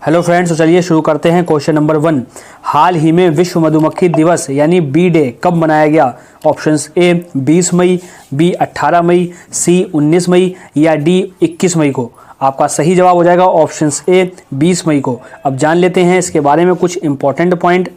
Hello friends, तो चलिए शुरू करते हैं। क्वेश्चन नंबर 1, हाल ही में विश्व मधुमक्खी दिवस यानी बी डे कब मनाया गया? ऑप्शंस ए 20 मई, बी 18 मई, सी 19 मई या डी 21 मई को। आपका सही जवाब हो जाएगा ऑप्शंस ए 20 मई को। अब जान लेते हैं इसके बारे में कुछ important point.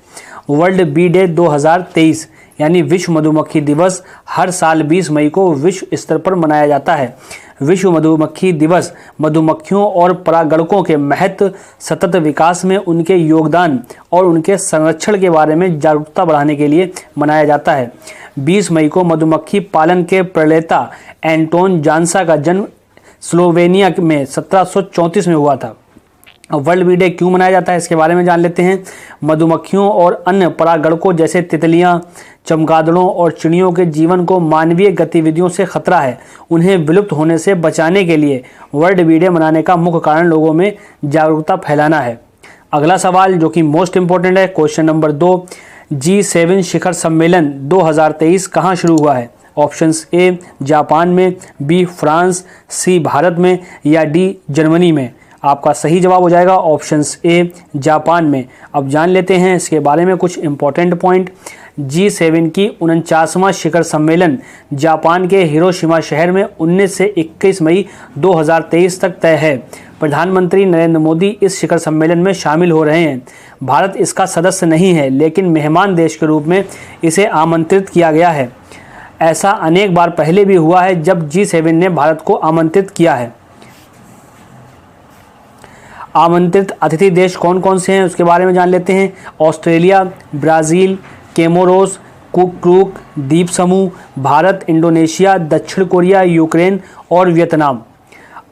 World bee day 2023 यानी विश्व मधुमक्खी दिवस हर साल 20 मई को विश्व स्तर पर मनाया जाता है। विश्व मधुमक्खी दिवस मधुमक्खियों और परागणकों के महत्व, सतत विकास में उनके योगदान और उनके संरक्षण के बारे में जागरूकता बढ़ाने के लिए मनाया जाता है। 20 मई को मधुमक्खी पालन के प्रणेता एंटोन जानसा का जन्म स्लोवेनिया में 1734 में हुआ था। वर्ल्ड बी डे क्यों मनाया जाता है इसके बारे में जान लेते हैं। मधुमक्खियों और अन्य परागणकों जैसे तितलियां, चमगादड़ों और चिड़ियों के जीवन को मानवीय गतिविधियों से खतरा है। उन्हें विलुप्त होने से बचाने के लिए वर्ल्ड बी डे मनाने का मुख्य कारण लोगों में जागरूकता फैलाना है। अगला सवाल जो कि मोस्ट इंपॉर्टेंट है, क्वेश्चन नंबर 2, G7 शिखर सम्मेलन 2023 कहाँ शुरू हुआ है? ऑप्शंस ए जापान में, बी फ्रांस, सी भारत में या डी जर्मनी में। आपका सही जवाब हो जाएगा ऑप्शंस ए जापान में। अब जान लेते हैं इसके बारे में कुछ इंपॉर्टेंट पॉइंट। G7 की 49वां शिखर सम्मेलन जापान के हिरोशिमा शहर में 19 से 21 मई 2023 तक तय है। प्रधानमंत्री नरेंद्र मोदी इस शिखर सम्मेलन में शामिल हो रहे हैं। भारत इसका सदस्य नहीं है, लेकिन मेहमान देश के रूप में इसे आमंत्रित किया गया है। ऐसा अनेक बार पहले भी हुआ है जब G7 ने भारत को आमंत्रित किया है। आमंत्रित अतिथि देश कौन कौन से हैं उसके बारे में जान लेते हैं। ऑस्ट्रेलिया, ब्राज़ील, कोमोरोस, कुक द्वीप समूह, भारत, इंडोनेशिया, दक्षिण कोरिया, यूक्रेन और वियतनाम।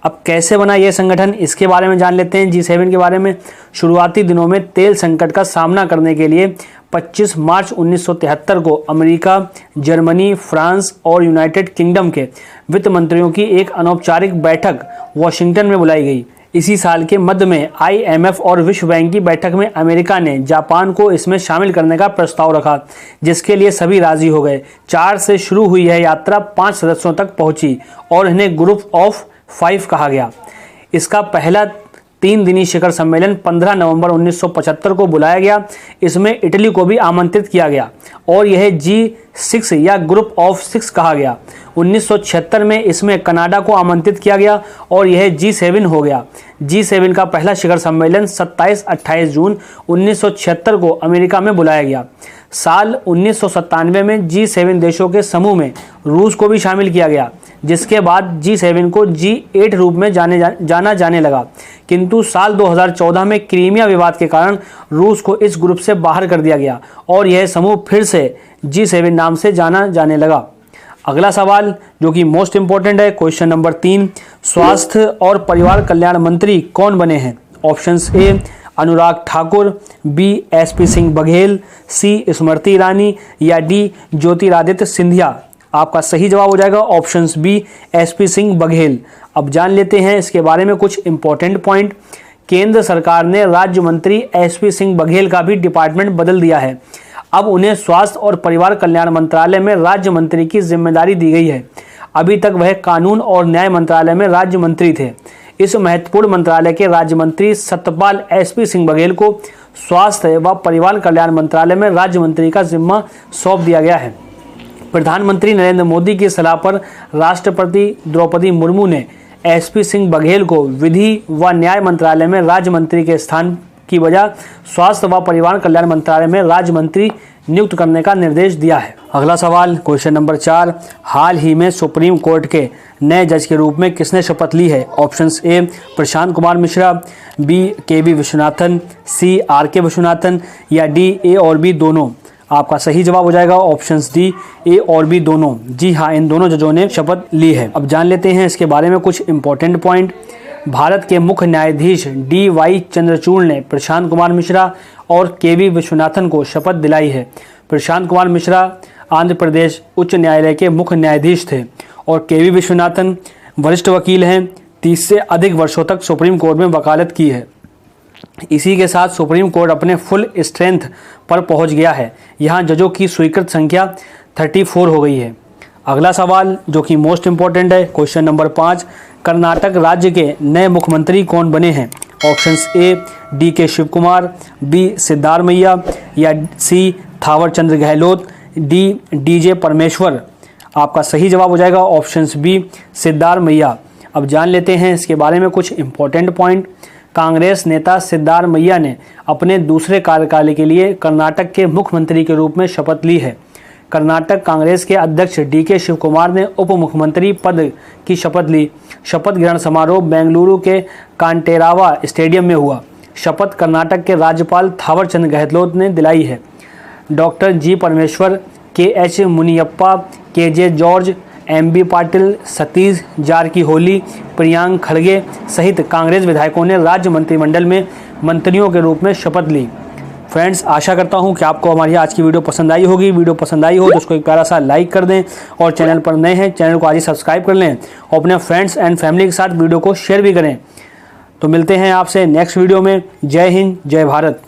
अब कैसे बना यह संगठन इसके बारे में जान लेते हैं। G7 के बारे में शुरुआती दिनों में तेल संकट का सामना करने के लिए 25 मार्च 1973 को अमेरिका, जर्मनी, फ्रांस और यूनाइटेड किंगडम के वित्त मंत्रियों की एक अनौपचारिक बैठक वाशिंगटन में बुलाई गई। इसी साल के मध्य में IMF और विश्व बैंक की बैठक में अमेरिका ने जापान को इसमें शामिल करने का प्रस्ताव रखा, जिसके लिए सभी राजी हो गए। 4 से शुरू हुई यह यात्रा 5 सदस्यों तक पहुंची और इन्हें ग्रुप ऑफ 5 कहा गया। इसका पहला 3 दिनी शिखर सम्मेलन 15 नवंबर 1975 को बुलाया गया। इसमें इटली को भी आमंत्रित किया गया और यह G6 या ग्रुप ऑफ 6 कहा गया। 1976 में इसमें कनाडा को आमंत्रित किया गया और यह G7 हो गया। G7 का पहला शिखर सम्मेलन 27-28 जून 1976 को अमेरिका में बुलाया गया। साल 1997 में G7 देशों के समूह में रूस को भी शामिल किया गया, जिसके बाद G7 को G8 रूप में जाना जाने लगा। किंतु साल 2014 में क्रीमिया विवाद के कारण रूस को इस ग्रुप से बाहर कर दिया गया और यह समूह फिर से G7 नाम से जाना जाने लगा। अगला सवाल जो कि मोस्ट इंपॉर्टेंट है, क्वेश्चन नंबर 3, स्वास्थ्य और परिवार कल्याण मंत्री कौन बने हैं? Options A Anurag Thakur, B SP Singh Baghel, C Smriti Irani या डी ज्योतिरादित्य सिंधिया। आपका सही जवाब हो जाएगा options B SP Singh Baghel. अब जान लेते हैं इसके बारे में कुछ इंपॉर्टेंट पॉइंट। केंद्र सरकार ने राज्य मंत्री SP सिंह बघेल का भी डिपार्टमेंट बदल दिया है। अब उन्हें स्वास्थ्य और परिवार कल्याण मंत्रालय में राज्य मंत्री की जिम्मेदारी दी गई है। अभी तक वह कानून और न्याय मंत्रालय में राज्य मंत्री थे। इस महत्वपूर्ण मंत्रालय के राज्य मंत्री सत्यपाल SP सिंह बघेल को स्वास्थ्य व परिवार कल्याण मंत्रालय में राज्य मंत्री का जिम्मा सौंप दिया गया है। प्रधानमंत्री नरेंद्र मोदी की सलाह पर राष्ट्रपति द्रौपदी मुर्मू ने SP सिंह बघेल को विधि व न्याय मंत्रालय में राज्य मंत्री के स्थान की बजाय स्वास्थ्य व परिवार कल्याण मंत्रालय में राज्य मंत्री नियुक्त करने का निर्देश दिया है। अगला सवाल क्वेश्चन नंबर 4, हाल ही में सुप्रीम कोर्ट के नए जज के रूप में किसने शपथ ली है? Options A Prashant Kumar Mishra, B KV Vishwanathan, C RK Vishwanathan या डी A और B दोनों। आपका सही जवाब हो जाएगा ऑप्शंस डी A और B दोनों। जी हाँ, इन दोनों जजों ने शपथ ली है। अब जान लेते हैं इसके बारे में कुछ इंपॉर्टेंट पॉइंट। भारत के मुख्य न्यायाधीश DY चंद्रचूड़ ने प्रशांत कुमार मिश्रा और KV विश्वनाथन को शपथ दिलाई है। प्रशांत कुमार मिश्रा आंध्र प्रदेश उच्च न्यायालय के मुख्य न्यायाधीश थे और KV विश्वनाथन वरिष्ठ वकील हैं। 30 से अधिक वर्षों तक सुप्रीम कोर्ट में वकालत की है। इसी के साथ सुप्रीम कोर्ट अपने फुल स्ट्रेंथ पर पहुंच गया है। यहाँ जजों की स्वीकृत संख्या 34 हो गई है। अगला सवाल जो कि मोस्ट इंपॉर्टेंट है, क्वेश्चन नंबर 5, कर्नाटक राज्य के नए मुख्यमंत्री कौन बने हैं? ऑप्शंस ए डी के शिव कुमार, बी सिद्धारमैया या सी थावर चंद गहलोत, डी डीजे परमेश्वर। आपका सही जवाब हो जाएगा ऑप्शन बी सिद्धारमैया। अब जान लेते हैं इसके बारे में कुछ इंपॉर्टेंट पॉइंट। कांग्रेस नेता सिद्धारमैया ने अपने दूसरे कार्यकाल के लिए कर्नाटक के मुख्यमंत्री के रूप में शपथ ली है। कर्नाटक कांग्रेस के अध्यक्ष डी के शिव कुमार ने उप मुख्यमंत्री पद की शपथ ली। शपथ ग्रहण समारोह बेंगलुरु के कांटेरावा स्टेडियम में हुआ। शपथ कर्नाटक के राज्यपाल थावर चंद गहलोत ने दिलाई है। डॉक्टर जी परमेश्वर, के H Muniyappa, K J George, M B Patil, Satish Jarkiholi, Priyank खड़गे सहित कांग्रेस विधायकों ने राज्य मंत्रिमंडल में मंत्रियों के रूप में शपथ ली। फ्रेंड्स, आशा करता हूं कि आपको हमारी आज की वीडियो पसंद आई होगी। वीडियो पसंद आई हो तो उसको एक प्यारा सा लाइक कर दें और चैनल पर नए हैं चैनल को आज ही सब्सक्राइब कर लें और अपने फ्रेंड्स एंड फैमिली के साथ वीडियो को शेयर भी करें। तो मिलते हैं आपसे नेक्स्ट वीडियो में। जय हिंद, जय भारत।